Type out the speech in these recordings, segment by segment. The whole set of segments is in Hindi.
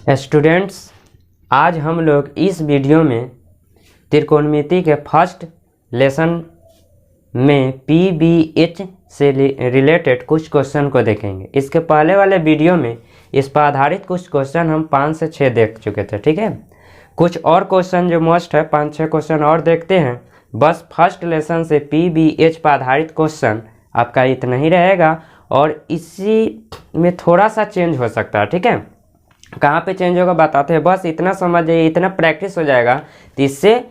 स्टूडेंट्स, आज हम लोग इस वीडियो में त्रिकोणमिति के फर्स्ट लेसन में पीबीएच से रिलेटेड कुछ क्वेश्चन को देखेंगे। इसके पहले वाले वीडियो में इस पर आधारित कुछ क्वेश्चन हम 5 से 6 देख चुके थे, ठीक है। कुछ और क्वेश्चन जो मस्ट है 5-6 क्वेश्चन और देखते हैं। बस फर्स्ट लेसन से पीबीएच पर आधारित क्वेश्चन आपका इतना ही रहेगा और इसी में थोड़ा सा चेंज हो सकता है, ठीक है। कहाँ पे चेंज होगा बताते हैं, बस इतना समझ जाइए, इतना प्रैक्टिस हो जाएगा तो इससे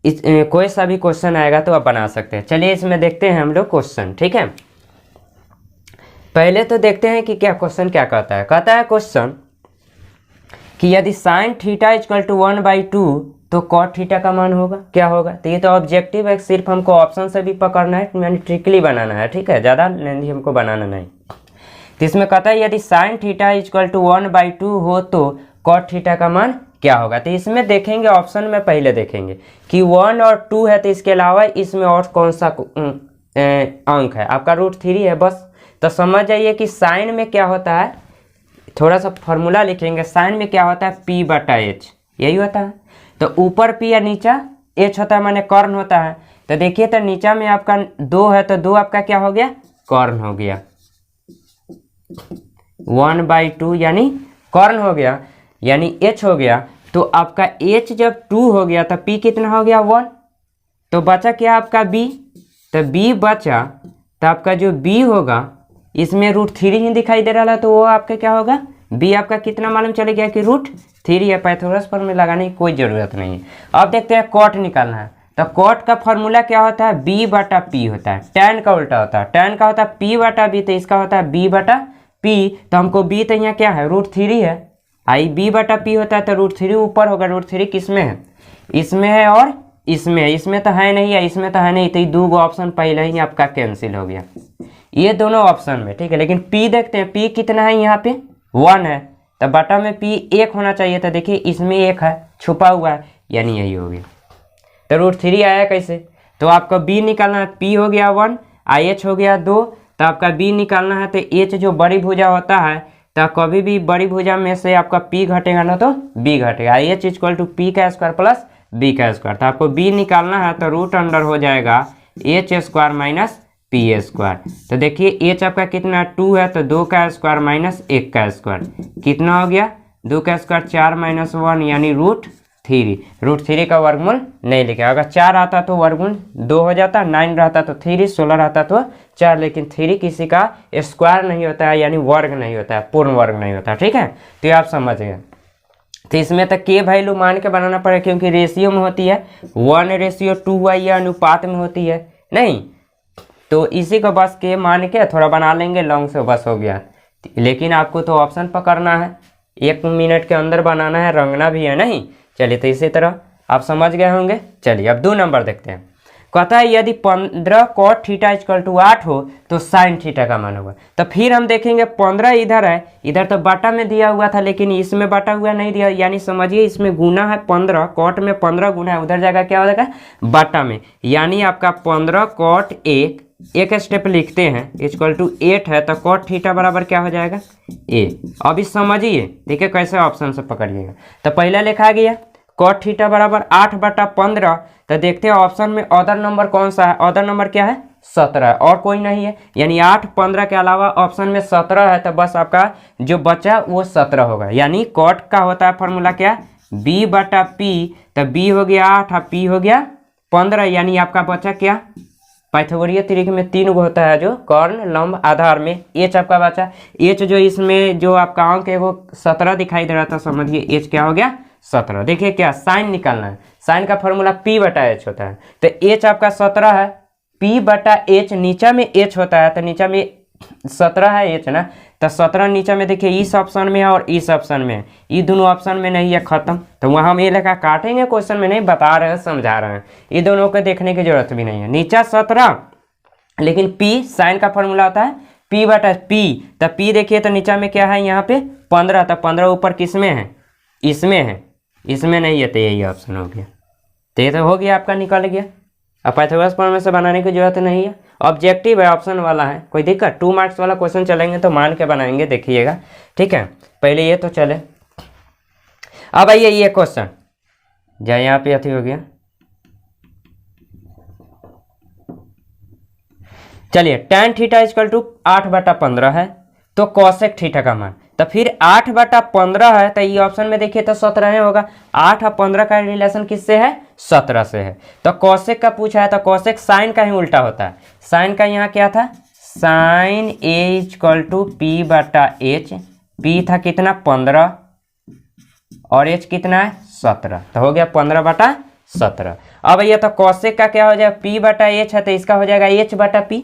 कोई सा भी क्वेश्चन आएगा तो आप बना सकते हैं। चलिए इसमें देखते हैं हम लोग क्वेश्चन, ठीक है। पहले तो देखते हैं कि क्या क्वेश्चन क्या कहता है। कहता है क्वेश्चन कि यदि साइन थीटा इक्वल टू 1/2 तो कॉट थीटा का मान होगा, क्या होगा। तो ये तो ऑब्जेक्टिव है, सिर्फ हमको ऑप्शन से भी पकड़ना है, यानी ट्रिकली बनाना है, ठीक है। ज़्यादा लेंदी हमको बनाना नहीं। तो इसमें कहता है यदि साइन थीटा इक्वल टू 1/2 हो तो कॉट थीटा का मान क्या होगा। तो इसमें देखेंगे, ऑप्शन में पहले देखेंगे कि 1 और 2 है, तो इसके अलावा इसमें और कौन सा अंक है। आपका √3 है बस। तो समझ जाइए कि साइन में क्या होता है, थोड़ा सा फॉर्मूला लिखेंगे। साइन में क्या होता है, P/H, यही होता है। तो ऊपर P या नीचा H होता है, माने कर्ण होता है। तो देखिए, तो नीचा में आपका 2 है, तो 2 आपका क्या हो गया, कर्ण हो गया। 1/2 यानी कर्ण हो गया, यानी H हो गया। तो आपका H जब 2 हो गया तो P कितना हो गया, 1। तो बचा क्या आपका B, तो B बचा। तो आपका जो B होगा, इसमें √3 ही दिखाई दे रहा है, तो वो आपका क्या होगा, B आपका कितना मालूम चले गया कि √3 है। पाइथागोरस फॉर्मूला लगाने की कोई ज़रूरत नहीं है। अब देखते हैं कॉट निकालना है। तो कॉट का फॉर्मूला क्या होता है, B/P होता है। टैन का उल्टा होता है, टैन का होता है P/B, तो इसका होता है B/P। तो हमको B तो यहाँ क्या है, √3 है। आई B/P होता है तो √3 ऊपर होगा। √3 किस में है, इसमें है और इसमें है। इसमें तो है नहीं है, इसमें तो है नहीं, तो ये 2 ऑप्शन पहले ही आपका कैंसिल हो गया, ये दोनों ऑप्शन में, ठीक है। लेकिन P देखते हैं, P कितना है, यहाँ पे 1 है। तो बटा में P 1 होना चाहिए था। देखिए इसमें 1 है, छुपा हुआ है, यानी यही हो गया। तो √3 आया कैसे, तो आपको B निकालना है। P हो गया 1, H हो गया 2। तो आपका B निकालना है। तो H जो बड़ी भुजा होता है, तो कभी भी बड़ी भुजा में से आपका P घटेगा ना, तो B घटेगा। H equal to P² plus B²। तो आपको B निकालना है, तो √अंडर हो जाएगा H² माइनस P²। तो देखिए H आपका कितना 2 है, तो 2² माइनस 1² कितना हो गया, 2² 4 माइनस 1 यानी √3। √3 का वर्गमूल नहीं लिखा। अगर 4 आता तो वर्गमूल 2 हो जाता, 9 रहता तो 3, 16 रहता तो 4। लेकिन 3 किसी का स्क्वायर नहीं होता है, यानी वर्ग नहीं होता है, पूर्ण वर्ग नहीं होता, ठीक है। तो ये आप समझ गए। तो इसमें तो K वैल्यू मान के बनाना पड़ेगा, क्योंकि रेशियो में होती है, 1:2 हुआ, यह अनुपात में होती है नहीं। तो इसी को बस K मान के थोड़ा बना लेंगे लॉन्ग से, बस हो गया। लेकिन आपको तो ऑप्शन पकड़ना है, 1 मिनट के अंदर बनाना है, रंगना भी है नहीं। चलिए, तो इसी तरह आप समझ गए होंगे। चलिए अब 2 नंबर देखते हैं। कहता है यदि 15 cot थीटा इक्वल टू 8 हो तो साइन थीटा का मान होगा। तो फिर हम देखेंगे 15 इधर है, इधर तो बटा में दिया हुआ था, लेकिन इसमें बटा हुआ नहीं दिया, यानी समझिए इसमें गुना है 15, कॉट में 15 गुना है, उधर जाएगा क्या हो जाएगा, बटा में। यानी आपका 15 cot 1 स्टेप लिखते हैं इक्वल टू 8 है, तो कॉट थीटा बराबर क्या हो जाएगा, A। अब इस समझिए, देखिए कैसे ऑप्शन से पकड़िएगा। तो पहला लिखा गया कॉट थीटा बराबर 8/15। तो देखते हैं ऑप्शन में अदर नंबर कौन सा है। अदर नंबर क्या है, 17, और कोई नहीं है, यानी 8, 15 के अलावा ऑप्शन में 17 है। तो बस आपका जो बचा वो 17 होगा। यानी कॉट का होता है फॉर्मूला क्या, B/P। तो B हो गया 8 और P हो गया 15, यानी आपका बचा क्या, पाइथागोरीय त्रिक में 3 गो होता है, जो कर्ण लंब आधार में H आपका बचा। H जो इसमें जो आपका अंक है वो 17 दिखाई दे रहा था, समझिए H क्या हो गया, 17। देखिए क्या साइन निकालना है, साइन का फॉर्मूला P/H होता है। तो H आपका 17 है, P/H नीचा में H होता है, तो नीचा में 17 है H ना। तो 17 नीचा में देखिए इस ऑप्शन में है और इस ऑप्शन में है, ये दोनों ऑप्शन में नहीं है, खत्म। तो वहाँ हम ये लगा काटेंगे, क्वेश्चन में नहीं बता रहे हैं, समझा रहे हैं। ये दोनों को देखने की जरूरत भी नहीं है। नीचा 17, लेकिन P साइन का फॉर्मूला होता है P/P। तो P देखिए, तो नीचा में क्या है, यहाँ पे 15। तो 15 ऊपर किस में है, इसमें है, इसमें नहीं है, तो यही ऑप्शन हो गया। तो ये तो हो गया, आपका निकल गया। अब पाइथागोरस फॉर्मूला से बनाने की जरूरत नहीं है, ऑब्जेक्टिव है, ऑप्शन वाला है, कोई दिक्कत। 2 मार्क्स वाला क्वेश्चन चलेंगे तो मान के बनाएंगे, देखिएगा, ठीक है। पहले ये तो चले, अब आइए ये क्वेश्चन जाए, यहाँ पे अथी हो गया, चलिए tan थीटा इक्वल टू 8/15 है, तो कॉसेक थीटा का मान, तो फिर 8/15 है, तो ये ऑप्शन में देखिए तो 17 होगा। 8 और 15 का रिलेशन किससे है? 17 से है। तो कॉसेक का पूछा है, तो कॉसेक साइन का ही उल्टा होता है। साइन का यहाँ क्या था? Sine A equal to P/H। P था कितना? 15 और H कितना है? 17, तो हो गया 15/17। अब ये तो कॉसेक का क्या हो जाएगा? P/H है, तो इसका हो जाएगा H/P।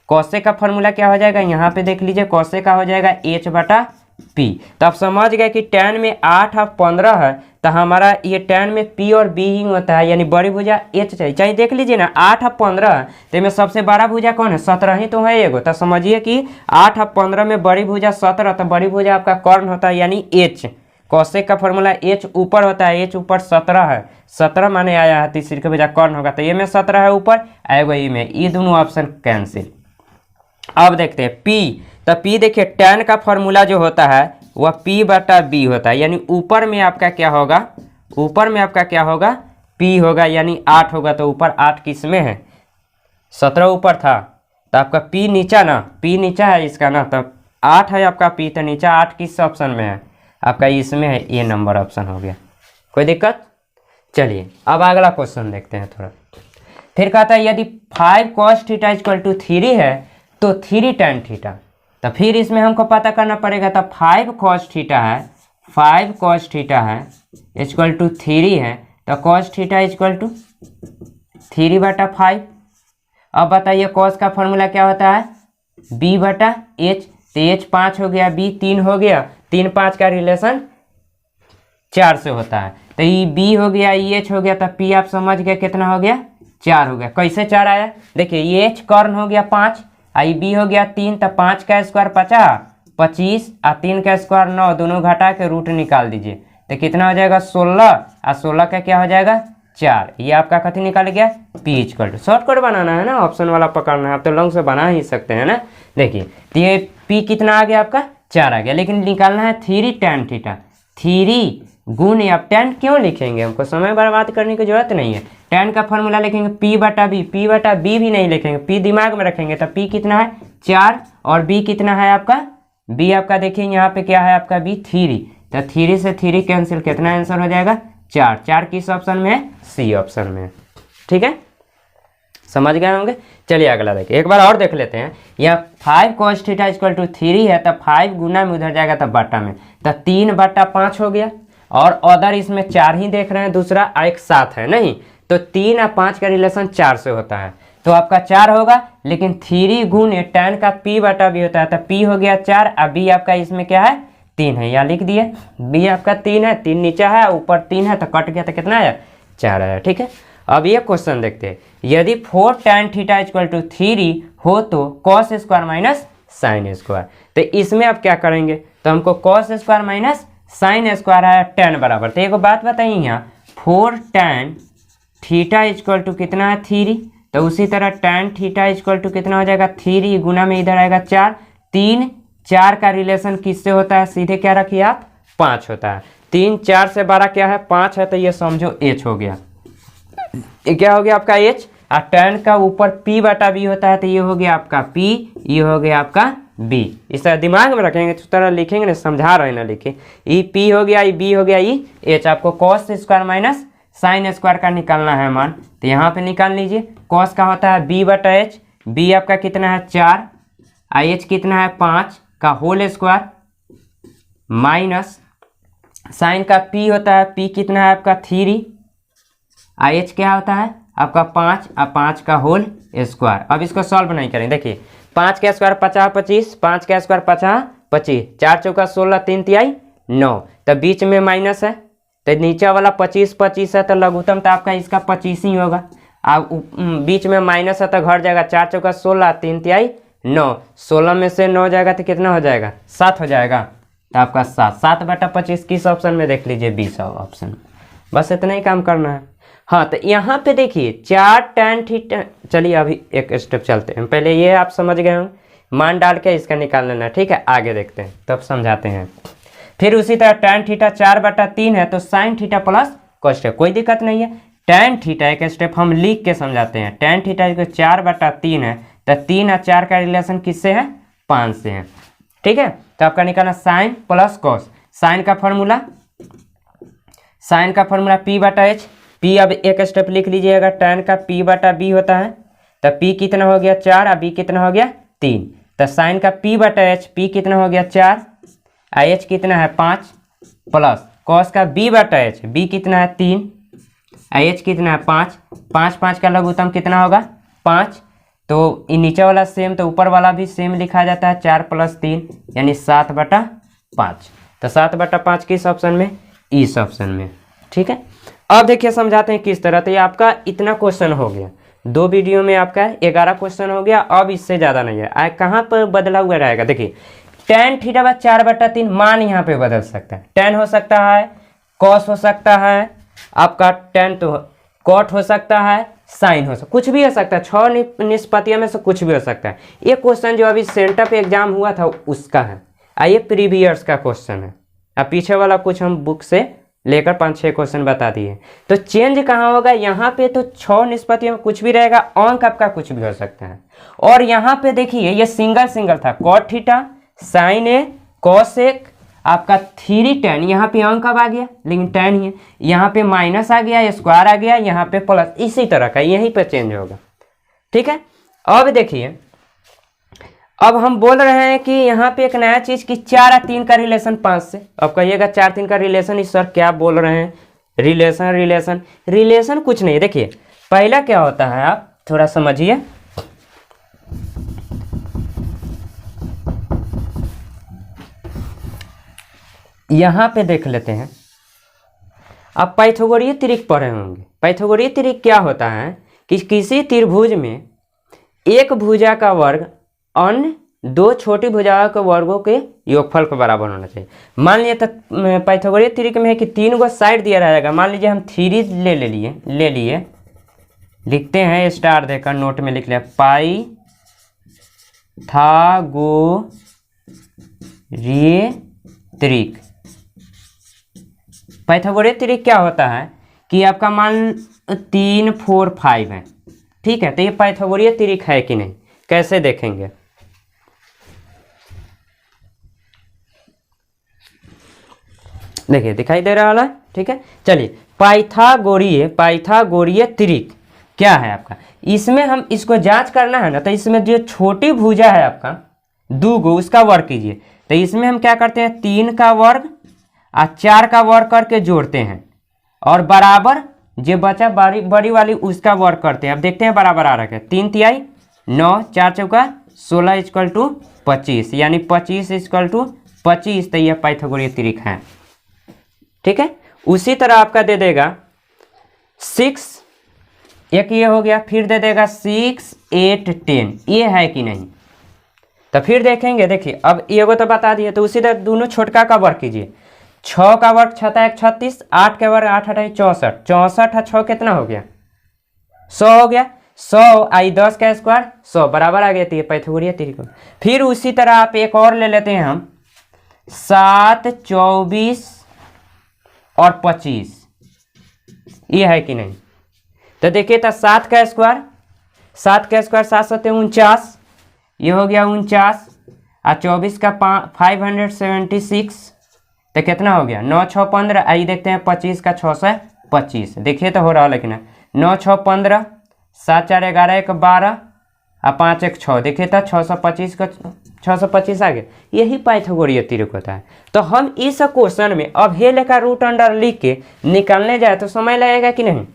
कॉसेक का फॉर्मूला क्या हो जाएगा? यहाँ पे देख लीजिए, कॉसेक का हो जाएगा H/P। तो आप समझ गए कि tan में 8 और 15 है, तो हमारा ये tan में P और B ही होता है, यानी बड़ी भुजा H चाहिए। चाहे देख लीजिए ना, 8 और 15 है, तो इसमें सबसे बड़ा भुजा कौन है? 17 ही तो है एगो। तो समझिए कि 8 और 15 में बड़ी भुजा 17, तो बड़ी भुजा आपका कर्ण होता है, यानी H। कॉसेक का फॉर्मूला H ऊपर होता है, H ऊपर 17 है, 17 माने आया है, तीसरी का भुजा कर्ण होगा, तो ये में 17 है ऊपर, आएगा ये में, ये दोनों ऑप्शन कैंसिल। अब देखते हैं P, तो P देखिए tan का फॉर्मूला जो होता है वह P/B होता है, यानी ऊपर में आपका क्या होगा? ऊपर में आपका क्या होगा? P होगा, यानी 8 होगा, तो ऊपर 8 किस में है? 17 ऊपर था, तो आपका P नीचा ना, P नीचा है इसका ना, तो 8 है आपका P, तो नीचा 8 किस ऑप्शन में है? आपका इसमें है, ये नंबर ऑप्शन हो गया। कोई दिक्कत? चलिए अब अगला क्वेश्चन देखते हैं थोड़ा। फिर कहता है यदि 5 cos थीटा इक्वल टू 3 है तो 3 tan थीटा, तो फिर इसमें हमको पता करना पड़ेगा। तो 5 cos थीटा है, 5 cos थीटा है इक्वल टू 3 है, तो cos थीटा इक्वल टू 3/5। अब बताइए cos का फॉर्मूला क्या होता है? B/H, तो H 5 हो गया, B 3 हो गया, 3 5 का रिलेशन 4 से होता है, तो ये B हो गया, ये H हो गया, तो P आप समझ गए कितना हो गया? 4 हो गया। कैसे 4 आया? देखिए ये H कर्ण हो गया 5, आई B हो गया 3, तो 5 का स्क्वायर 25 और 3 का स्क्वायर 9, दोनों घटा के रूट निकाल दीजिए, तो कितना हो जाएगा? 16, और 16 का क्या हो जाएगा? 4। ये आपका कथी निकल गया? P इक्वल टू, शॉर्टकट बनाना है ना, ऑप्शन वाला पकड़ना है, आप तो लॉन्ग से बना ही सकते हैं ना। देखिए तो ये P कितना आ गया आपका? 4 आ गया, लेकिन निकालना है 3 tan थीटा। 3 गुण, अब tan क्यों लिखेंगे? हमको समय बर्बाद करने की जरूरत नहीं है। tan का फॉर्मूला लिखेंगे P/B, P/B भी नहीं लिखेंगे, P दिमाग में रखेंगे, तो P कितना है? 4, और B कितना है आपका? B आपका देखिए यहाँ पे क्या है आपका? B 3, तो 3 से 3 कैंसिल, कितना आंसर हो जाएगा? 4। 4 किस ऑप्शन में है? C ऑप्शन में। ठीक है, समझ गए होंगे। चलिए अगला देखिए, एक बार और देख लेते हैं। यहाँ 5 cos थीटा इक्वल टू 3 है, तो 5 गुना में उधर जाएगा, तो बटा में, तो 3/5 हो गया, और अदर इसमें 4 ही देख रहे हैं, दूसरा एक 7 है नहीं, तो 3 और 5 का रिलेशन 4 से होता है, तो आपका 4 होगा, लेकिन 3 गुने tan का P/B होता है, तो P हो गया 4, और B आपका इसमें क्या है? 3 है, यहाँ लिख दिए, B आपका 3 है, 3 नीचा है, ऊपर 3 है, तो कट गया, तो कितना आया? 4 आया। ठीक है, अब ये क्वेश्चन देखते हैं। यदि 4 tan थीटा इक्वल टू 3 हो तो cos square minus sine square, तो इसमें आप क्या करेंगे? तो हमको cos square minus sine square है tan बराबर, तो एक बात बताइए, यहाँ 4 tan थीटा इक्वल टू कितना है? 3, तो उसी तरह tan थीटा इक्वल टू कितना हो जाएगा? 3 गुना में इधर आएगा 4, 3 4 का रिलेशन किससे होता है? सीधे क्या रखिए आप? 5 होता है। 3 4 से बड़ा क्या है? 5 है, तो ये समझो H हो गया। ये क्या हो गया आपका? H, और tan का ऊपर P/B होता है, तो ये हो गया आपका P, ये हो गया आपका B। इस तरह दिमाग में रखेंगे, इस तरह लिखेंगे ना, समझा रहे ना लिखे, ये P हो गया, ये B हो गया, ये H। आपको cos square minus sine square का निकालना है मान, तो यहाँ पे निकाल लीजिए। cos का होता है B/H, B आपका कितना है? 4, H कितना है? 5 का होल स्क्वायर, माइनस साइन का P होता है, P कितना है आपका? 3, H क्या होता है आपका? 5, और 5 का होल स्क्वायर। अब इसको सॉल्व नहीं करें, देखिए 5 का स्क्वायर 50 25, 5 का स्क्वायर 50 25, 4 चौका 16, 3 तिहाई 9, तो बीच में माइनस है, तो नीचे वाला 25 25 है, तो लघुत्तम तो आपका इसका 25 ही होगा। अब बीच में माइनस है, तो घट जाएगा, 4 चौका 16, 3 तिहाई 9, 16 में से 9 जाएगा, तो कितना हो जाएगा? 7 हो जाएगा, तो आपका 7/25 किस ऑप्शन में? देख लीजिए, 20 ऑप्शन। बस इतना ही काम करना है। हाँ, तो यहाँ पे देखिए 4 tan थीटा, चलिए अभी एक स्टेप चलते हैं, पहले ये आप समझ गए हों, मान डाल के इसका निकाल लेना। ठीक है, आगे देखते हैं, तब समझाते हैं। फिर उसी तरह tan थीटा 4/3 है तो sin थीटा प्लस cos, कोई दिक्कत नहीं है। tan थीटा एक स्टेप हम लिख के समझाते हैं। tan थीटा 4/3 है तो 3 और 4 का रिलेशन किससे है? 5 से है। ठीक है, तो आपका निकालना sin प्लस cos। साइन का फॉर्मूला P/H। P अब एक स्टेप लिख लीजिएगा, tan का P/B होता है तो P कितना हो गया 4 और B कितना हो गया 3। तो साइन का P/H, P कितना हो गया 4 और H कितना है 5 प्लस cos का B/H, B कितना है 3 और H कितना है 5। 5 का लघुत्तम कितना होगा 5। तो ये नीचे वाला सेम तो ऊपर वाला भी सेम लिखा जाता है, 4 + 3 यानी 7/5। तो 7/5 किस ऑप्शन में? इस ऑप्शन में। ठीक है, अब देखिए समझाते हैं किस तरह। तो ये आपका इतना क्वेश्चन हो गया, 2 वीडियो में आपका 11 क्वेश्चन हो गया। अब इससे ज़्यादा नहीं है। कहाँ पर बदला हुआ रहेगा? देखिए tan थीटा 4/3 मान यहाँ पे बदल सकता है। tan हो सकता है, cos हो सकता है, आपका tan तो cot हो सकता है, sin हो सकता है, कुछ भी हो सकता है। 6 निष्पत्तियों में से कुछ भी हो सकता है। ये क्वेश्चन जो अभी सेंटर पे एग्जाम हुआ था उसका है, ये प्रीवियस का क्वेश्चन है। अब पीछे वाला कुछ हम बुक से लेकर 5-6 क्वेश्चन बता दिए। तो चेंज कहाँ होगा? यहाँ पे तो 6 निष्पत्तियों में कुछ भी रहेगा, अंक आपका कुछ भी हो सकता है। और यहाँ पे देखिए ये सिंगल था, cot theta sin A cos A आपका 3 tan, यहाँ पे अंक अब आ गया लेकिन tan ही है, यहाँ पे माइनस आ गया, स्क्वायर आ गया, यहाँ पे प्लस, इसी तरह का यहीं पे चेंज होगा। ठीक है, अब देखिए अब हम बोल रहे हैं कि यहाँ पे एक नया चीज कि 4 और 3 का रिलेशन 5 से। अब कहिएगा 4-3 का रिलेशन, इस सर क्या बोल रहे हैं? रिलेशन कुछ नहीं। देखिए पहला क्या होता है, आप थोड़ा समझिए। यहाँ पे देख लेते हैं, आप पाइथागोरीय त्रिक पढ़े होंगे। पाइथागोरीय त्रिक क्या होता है कि किसी त्रिभुज में एक भुजा का वर्ग अन्य 2 छोटी भुजाओं के वर्गों के योगफल के बराबर होना चाहिए। मान लीजिए तो पाइथागोरीय त्रिक में है कि 3 को साइड दिया रहेगा। मान लीजिए हम 3 ले लिए, लिखते हैं स्टार देकर, नोट में लिख लिया, पाइथागोरीय त्रिक। पाइथागोरीय त्रिक क्या होता है कि आपका मान 3, 4, 5 है। ठीक है, तो ये पाइथागोरीय त्रिक है कि नहीं, कैसे देखेंगे? देखिए दिखाई दे रहा है। ठीक है, चलिए पाइथागोरीय त्रिक क्या है आपका? इसमें हम इसको जांच करना है ना, तो इसमें जो छोटी भुजा है आपका 2 गो, उसका वर्ग कीजिए। तो इसमें हम क्या करते हैं, 3 का वर्ग और 4 का वर्ग करके जोड़ते हैं और बराबर जो बचा बड़ी वाली उसका वर्ग करते हैं। अब देखते हैं बराबर आ रहा है, 3 तिहाई 9, 4 चौका 16 = 25, यानी 25 = 25। तो यह पाइथागोरीय त्रिक है। ठीक है, उसी तरह आपका दे देगा 6, एक ये हो गया, फिर दे देगा 6, 8, 10, ये है कि नहीं? तो फिर देखेंगे। देखिए अब ये को तो बता दिए, तो उसी तरह दोनों छोटका का वर्ग कीजिए। 6 का वर्ग 6 × 1 = 36, 8 के वर्ग 8 × 8 = 64, 64 और 6 कितना हो गया 100 हो गया। 100 आई 10 का स्क्वायर 100 बराबर आ गया। तो ये पाइथागोरीय त्रिक। फिर उसी तरह आप एक और ले लेते हैं हम, 7, 24 और 25, ये है कि नहीं? तो देखिए तो 7 का स्क्वायर 7 7 49, ये हो गया 49 और 24 का 576, तो कितना हो गया 9, 6, 15। आइए देखते हैं 25 का 625, देखिए तो हो रहा है लेकिन 9, 6, 15, 7, 4, 11, 1, 12 और 5, 1, 6, देखिए तो 625 का 625 आ गया। यही पाइथागोरीय त्रिक होता है। तो हम इस क्वेश्चन में अब हेल का रूट अंडर लिख के निकालने जाए तो समय लगेगा कि नहीं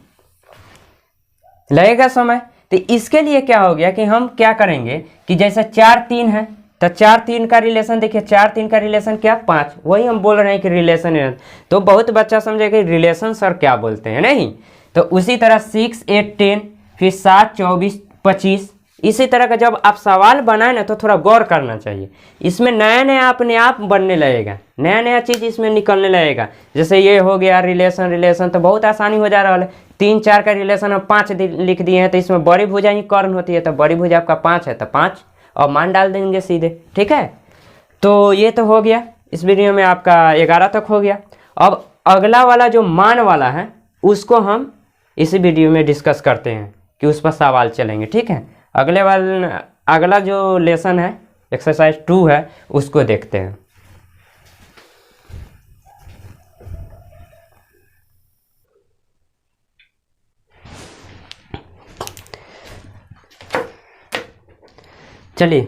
लगेगा समय। तो इसके लिए क्या हो गया कि हम क्या करेंगे कि जैसे 4, 3 है तो 4, 3 का रिलेशन देखिए, 4, 3 का रिलेशन क्या 5, वही हम बोल रहे हैं कि रिलेशन है। तो बहुत बच्चा समझेगा रिलेशन सर क्या बोलते हैं, नहीं। तो उसी तरह 6, 8, 10, फिर 7, 24, 25, इसी तरह का जब आप सवाल बनाए ना तो थोड़ा गौर करना चाहिए। इसमें नया नया अपने आप बनने लगेगा, नया नया चीज़ इसमें निकलने लगेगा। जैसे ये हो गया रिलेशन तो बहुत आसानी हो जा रहा है। 3, 4 का रिलेशन हम 5 लिख दिए हैं, तो इसमें बड़ी भुजा ही कर्ण होती है, तो बड़ी भुजा आपका 5 है तो 5 और मान डाल देंगे सीधे। ठीक है, तो ये तो हो गया। इस वीडियो में आपका 11 तक हो गया। अब अगला वाला जो मान वाला है उसको हम इसी वीडियो में डिस्कस करते हैं कि उस पर सवाल चलेंगे, ठीक है। अगला जो लेसन है एक्सरसाइज 2 है उसको देखते हैं। चलिए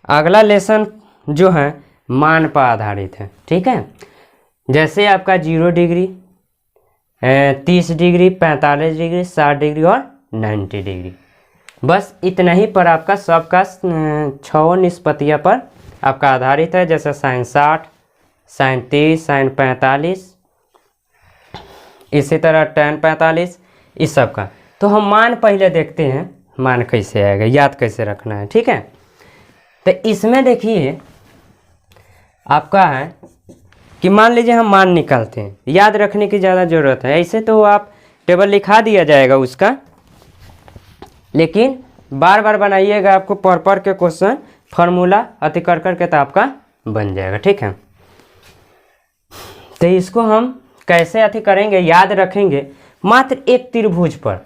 अगला लेसन जो है मान पर आधारित है, ठीक है। जैसे आपका 0 डिग्री, 30 डिग्री, 45 डिग्री, 60 डिग्री और 90 डिग्री, बस इतना ही पर आपका सबका 6 निष्पत्तियाँ पर आपका आधारित है। जैसे sin 60, sin 30, sin 45, इसी तरह tan 45, इस सब का। तो हम मान पहले देखते हैं मान कैसे आएगा, याद कैसे रखना है, ठीक है। तो इसमें देखिए आपका है कि मान लीजिए हम मान निकालते हैं, याद रखने की ज़्यादा ज़रूरत है। ऐसे तो आप टेबल लिखा दिया जाएगा उसका, लेकिन बार बार बनाइएगा, आपको पढ़ के क्वेश्चन फार्मूला अति कर करके तो आपका बन जाएगा, ठीक है। तो इसको हम कैसे अति करेंगे, याद रखेंगे। मात्र एक त्रिभुज पर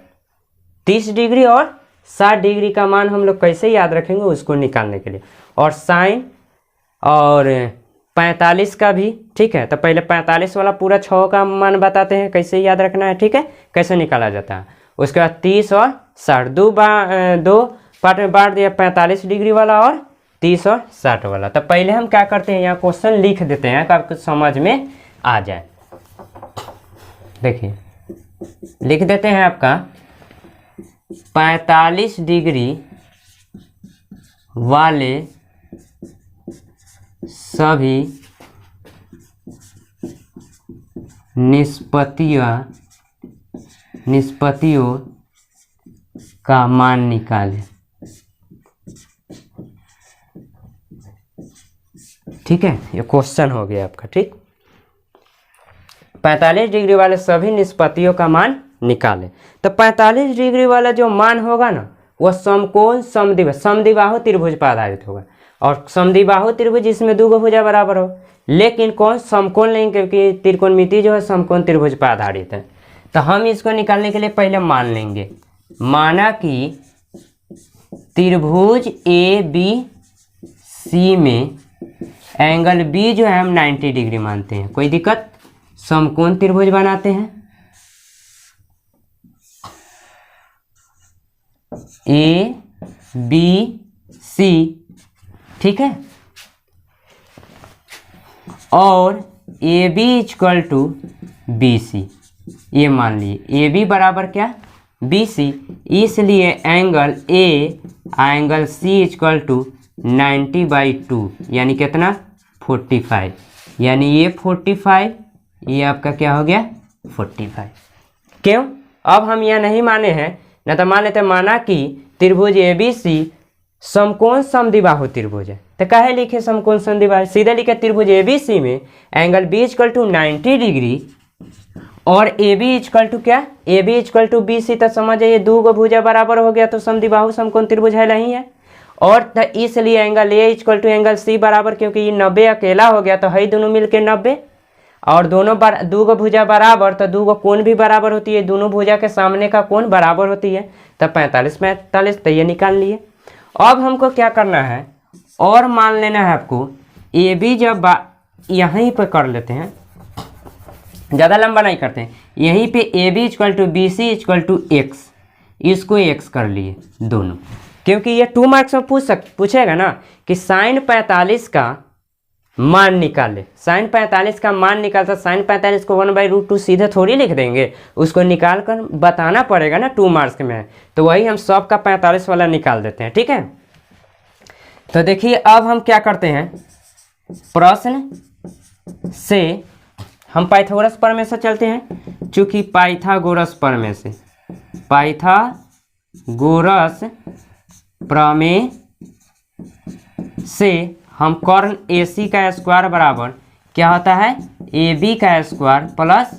30 डिग्री और 60 डिग्री का मान हम लोग कैसे याद रखेंगे उसको निकालने के लिए, और साइन और 45 का भी, ठीक है। तो पहले 45 वाला पूरा 6 का मान बताते हैं कैसे याद रखना है, ठीक है, कैसे निकाला जाता है। उसके बाद 30 और 60 दो पार्ट में बांट दिया, 45 डिग्री वाला और 30 और 60 वाला। तो पहले हम क्या करते हैं, यहाँ क्वेश्चन लिख देते हैं कि आपको समझ में आ जाए। देखिए लिख देते हैं आपका 45 डिग्री वाले सभी निष्पत्तियों का मान निकालें, ठीक है। ये क्वेश्चन हो गया आपका, ठीक। 45 डिग्री वाले सभी निष्पत्तियों का मान निकालें। तो 45 डिग्री वाला जो मान होगा ना वह समकोण समद्विबाहु त्रिभुज पर आधारित होगा। और समद्विबाहु त्रिभुज इसमें दो भुजा बराबर हो, लेकिन कौन समकोण लेंगे, क्योंकि त्रिकोणमिति जो है समकोण त्रिभुज पर आधारित है। तो हम इसको निकालने के लिए पहले मान लेंगे, माना कि त्रिभुज ABC में एंगल B जो है हम 90 डिग्री मानते हैं, कोई दिक्कत। समकोण त्रिभुज बनाते हैं, ABC, ठीक है। और AB इक्वल टू BC, ये मान लिए AB बराबर क्या BC, इसलिए angle A angle C equal to 90/2 यानी कितना 45, यानी ये 45, ये आपका क्या हो गया 45। क्यों, अब हम यह नहीं माने हैं ना, तो मान लेते माना कि त्रिभुज ABC समकोण समद्विबाहु त्रिभुज है। तो काहे लिखे समकोण समद्विबाहु, सीधे लिखे त्रिभुज ABC में angle B equal to 90 degree और AB इक्वल टू क्या, AB इक्वल टू BC। तो समझ जाइए दो गो भुजा बराबर हो गया, तो समद्विबाहु समकोण त्रिभुज है नहीं है। और तो इसलिए angle A equal to angle C बराबर, क्योंकि ये 90 अकेला हो गया तो है दोनों मिलके 90, और दोनों दो गो भुजा बराबर तो दो गो कोण भी बराबर होती है, दोनों भुजा के सामने का कोण बराबर होती है। तो 45 तो ये निकाल लिए। अब हमको क्या करना है, और मान लेना है आपको AB, जब यहीं पर कर लेते हैं, ज़्यादा लंबा नहीं करते हैं, यहीं पे AB equal to BC equal to X, इसको X कर लिए दोनों, क्योंकि ये 2 मार्क्स में पूछेगा ना कि साइन 45 का मान निकाले। साइन 45 का मान निकालता, साइन 45 को 1/√2 सीधे थोड़ी लिख देंगे, उसको निकाल कर बताना पड़ेगा ना 2 मार्क्स में। तो वही हम सब का 45 वाला निकाल देते हैं, ठीक है। तो देखिए अब हम क्या करते हैं, प्रश्न से हम पाइथागोरस प्रमेय से चलते हैं। चूंकि पाइथागोरस प्रमेय से हम कर्ण AC का स्क्वायर बराबर क्या होता है, AB का स्क्वायर प्लस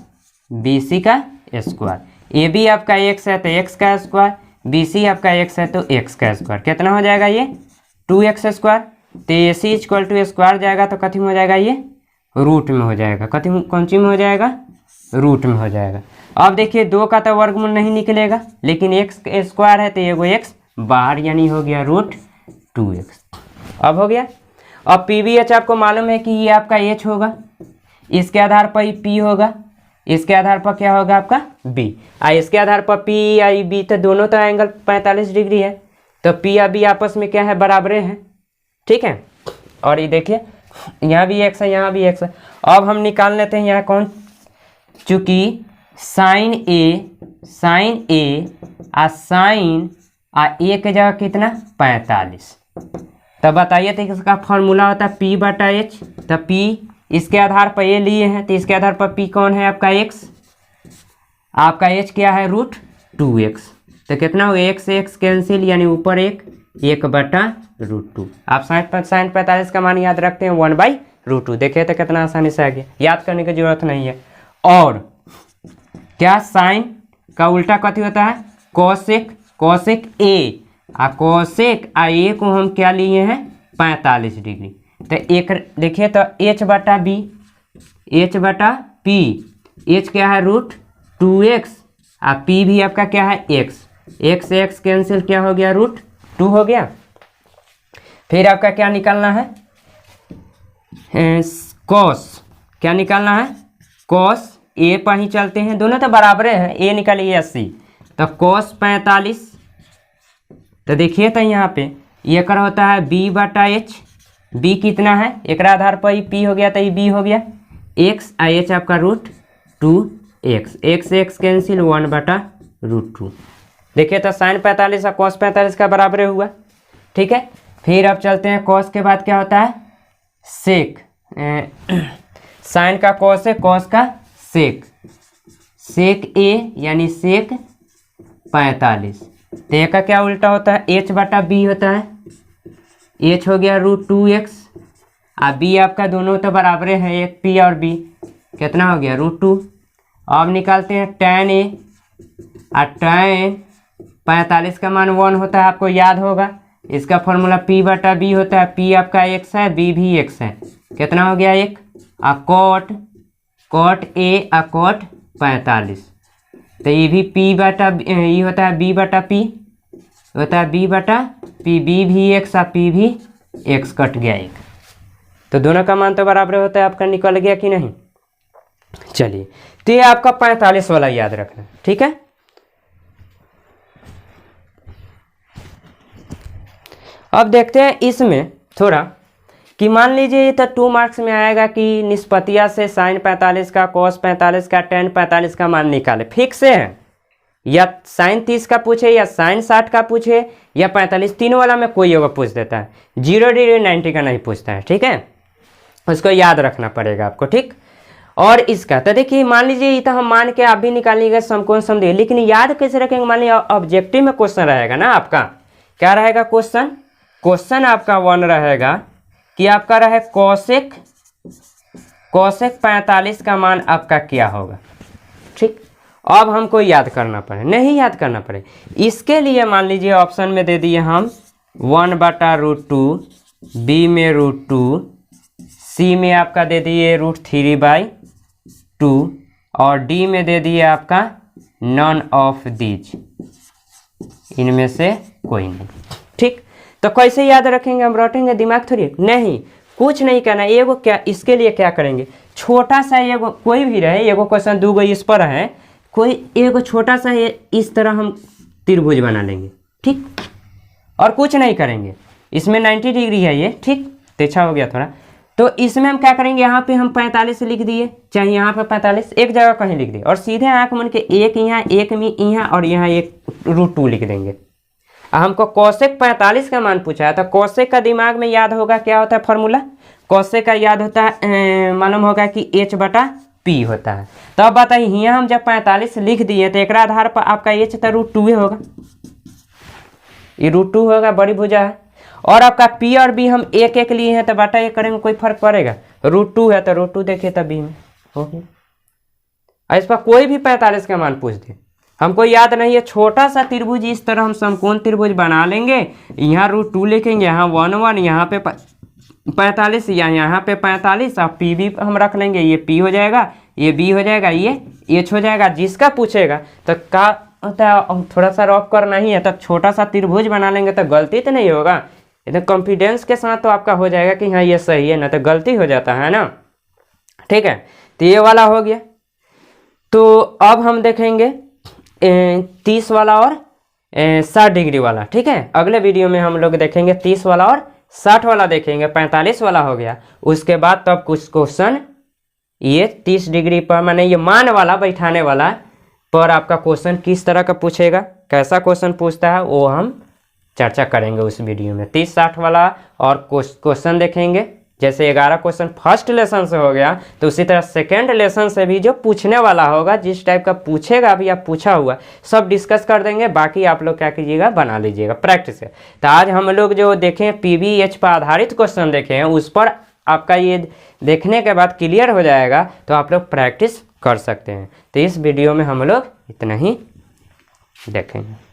BC का स्क्वायर। AB आपका x है तो x का स्क्वायर, BC आपका x है तो x का स्क्वायर, कितना हो जाएगा ये 2x स्क्वायर। तो AC इक्वल टू स्क्वायर जाएगा तो कथी हो जाएगा ये रूट में हो जाएगा। कौन सी में हो जाएगा? रूट में हो जाएगा। अब देखिए 2 का तो वर्गमूल नहीं निकलेगा, लेकिन एक्स स्क्वायर है तो एगो एक्स बाहर, यानी हो गया √2x। अब हो गया। अब पी वी एच आपको मालूम है कि ये आपका एच होगा, इसके आधार पर ही पी होगा, इसके आधार पर क्या होगा आपका बी, इसके आधार पर पी या बी, तो दोनों तो एंगल 45 डिग्री है, तो पी या बी आपस में क्या है? बराबरे हैं। ठीक है। और ये देखिए यहाँ भी एक्स है, यहाँ भी एक्स है। अब हम निकाल लेते हैं यहाँ कौन, चूंकि साइन ए साइन ए के जगह कितना 45, तब बताइए तो इसका फॉर्मूला होता है P बटा H। तो P इसके आधार पर ये लिए हैं, तो इसके आधार पर P कौन है आपका x, आपका H क्या है √2x। तो कितना हो x से x कैंसिल, यानी ऊपर 1 बटा √2। आप साइन 45 का मान याद रखते हैं 1/√2। देखिए तो कितना आसानी से आ गया, याद करने की जरूरत नहीं है। और क्या साइन का उल्टा कथी होता है? कोसेक ए, कोसेक ए को हम क्या लिए हैं 45 डिग्री। तो एक देखिए तो h बटा p, h क्या है √2x, p भी आपका क्या है x से x कैंसिल, क्या हो गया √2 हो गया। फिर आपका क्या निकालना है? कॉस, क्या निकालना है? कॉस ए पर ही चलते हैं, दोनों तो बराबरे हैं, ए निकालिए 80, तो कॉस 45। तो देखिए तो यहाँ पे ये कर होता है b बटा h, b कितना है? एक आधार पर ही p हो गया तो ये b हो गया x, h आपका √2x, x से x कैंसिल 1 बटा √2। देखिए तो साइन 45 और कॉस 45 का बराबर हुआ। ठीक है। फिर अब चलते हैं कॉस के बाद क्या होता है? सेक, साइन का कॉस है, कॉस का सेक ए, यानी सेक 45। तो ए का क्या उल्टा होता है? h बटा b होता है, h हो गया √2x, b आपका दोनों तो बराबरे हैं, एक p और b, कितना हो गया √2। अब निकालते हैं tan a, tan 45 का मान 1 होता है, आपको याद होगा, इसका फॉर्मूला p बटा b होता है, p आपका x है, b भी x है, कितना हो गया 1, cot a cot 45। तो ये भी p बटा ये होता है b बटा p, होता है b बटा p, b भी x और p भी x, कट गया 1, तो दोनों का मान तो बराबर होता है। आपका निकल गया कि नहीं? चलिए, तो ये आपका 45 वाला याद रखना। ठीक है। अब देखते हैं इसमें थोड़ा कि मान लीजिए ये तो 2 मार्क्स में आएगा कि निष्पत्तिया से साइन 45 का, कॉस 45 का, टेन 45 का मान निकाले। फिक्स है, या साइन 30 का पूछे, या साइन 60 का पूछे, या 45, तीनों वाला में कोई होगा पूछ देता है, 0 डिग्री 90 का नहीं पूछता है। ठीक है, उसको याद रखना पड़ेगा आपको। ठीक। और इसका तो देखिए मान लीजिए ये तो हम मान के आप भी निकालिएगा समकोण समद्विबाहु, लेकिन याद कैसे रखेंगे? मान लीजिए ऑब्जेक्टिव में क्वेश्चन रहेगा ना आपका, क्या रहेगा क्वेश्चन आपका 1 रहेगा कि आपका रहे कोसेक 45 का मान आपका क्या होगा। ठीक। अब हमको याद करना पड़े, नहीं याद करना पड़े, इसके लिए मान लीजिए ऑप्शन में दे दिए हम 1 बटा √2, बी में √2, सी में आपका दे दिए √3/2, और डी में दे दिए आपका नॉन ऑफ दीज, इनमें से कोई नहीं। ठीक। तो कैसे याद रखेंगे? हम रटेंगे दिमाग थोड़ी नहीं, कुछ नहीं करना। एगो क्या इसके लिए क्या करेंगे, छोटा सा एगो कोई भी रहे, एगो क्वेश्चन 2 गो इस पर है, कोई एगो छोटा सा इस तरह हम त्रिभुज बना लेंगे। ठीक। और कुछ नहीं करेंगे, इसमें 90 डिग्री है ये। ठीक। तिरछा हो गया थोड़ा, तो इसमें हम क्या करेंगे, यहाँ पे हम 45 लिख दिए, चाहे यहाँ पे 45 एक जगह कहीं लिख दिए, और सीधे आँख मन के एक यहाँ, एक में यहाँ, और यहाँ एक √2 लिख देंगे। हमको कोसेक 45 का मान पूछा है, तो कोसेक का दिमाग में याद होगा क्या होता है फॉर्मूला, कोसेक का याद होता है, मालूम होगा कि h बटा p होता है। तो अब बताइए यहाँ हम जब 45 लिख दिए तो एक आधार पर आपका h तो √2 होगा, ये √2 होगा, बड़ी भुजा है। और आपका p और b हम एक एक लिए हैं, तो बटा एक करेंगे, कोई फर्क पड़ेगा? √2 है तो √2 देखिए तब b में हो गया। इस पर कोई भी 45 का मान पूछ दे, हमको याद नहीं है, छोटा सा त्रिभुज इस तरह हम समकोण त्रिभुज बना लेंगे, यहाँ √2 लिखेंगे, यहाँ 1 1, यहाँ पे 45 या यहाँ पे 45 और पी भी हम रख लेंगे, ये पी हो जाएगा, ये बी हो जाएगा, ये एच हो जाएगा। जिसका पूछेगा तो का होता है थोड़ा सा रफ करना ही है, तो छोटा सा त्रिभुज बना लेंगे तो गलती तो नहीं होगा। एकदम कॉन्फिडेंस के साथ तो आपका हो जाएगा कि हाँ ये सही है, ना तो गलती हो जाता है ना। ठीक है, तो ये वाला हो गया। तो अब हम देखेंगे 30 वाला और 60 डिग्री वाला। ठीक है, अगले वीडियो में हम लोग देखेंगे 30 वाला और 60 वाला देखेंगे। 45 वाला हो गया, उसके बाद तब कुछ क्वेश्चन ये 30 डिग्री पर माने ये मान वाला बैठाने वाला पर आपका क्वेश्चन किस तरह का पूछेगा, कैसा क्वेश्चन पूछता है, वो हम चर्चा करेंगे उस वीडियो में। 30-60 वाला और क्वेश्चन देखेंगे। जैसे 11 क्वेश्चन फर्स्ट लेसन से हो गया, तो उसी तरह सेकेंड लेसन से भी जो पूछने वाला होगा, जिस टाइप का पूछेगा अभी आप पूछा हुआ, सब डिस्कस कर देंगे। बाकी आप लोग क्या कीजिएगा, बना लीजिएगा प्रैक्टिस। तो आज हम लोग जो देखें PVH पर आधारित क्वेश्चन देखे हैं, उस पर आपका ये देखने के बाद क्लियर हो जाएगा, तो आप लोग प्रैक्टिस कर सकते हैं। तो इस वीडियो में हम लोग इतना ही देखेंगे।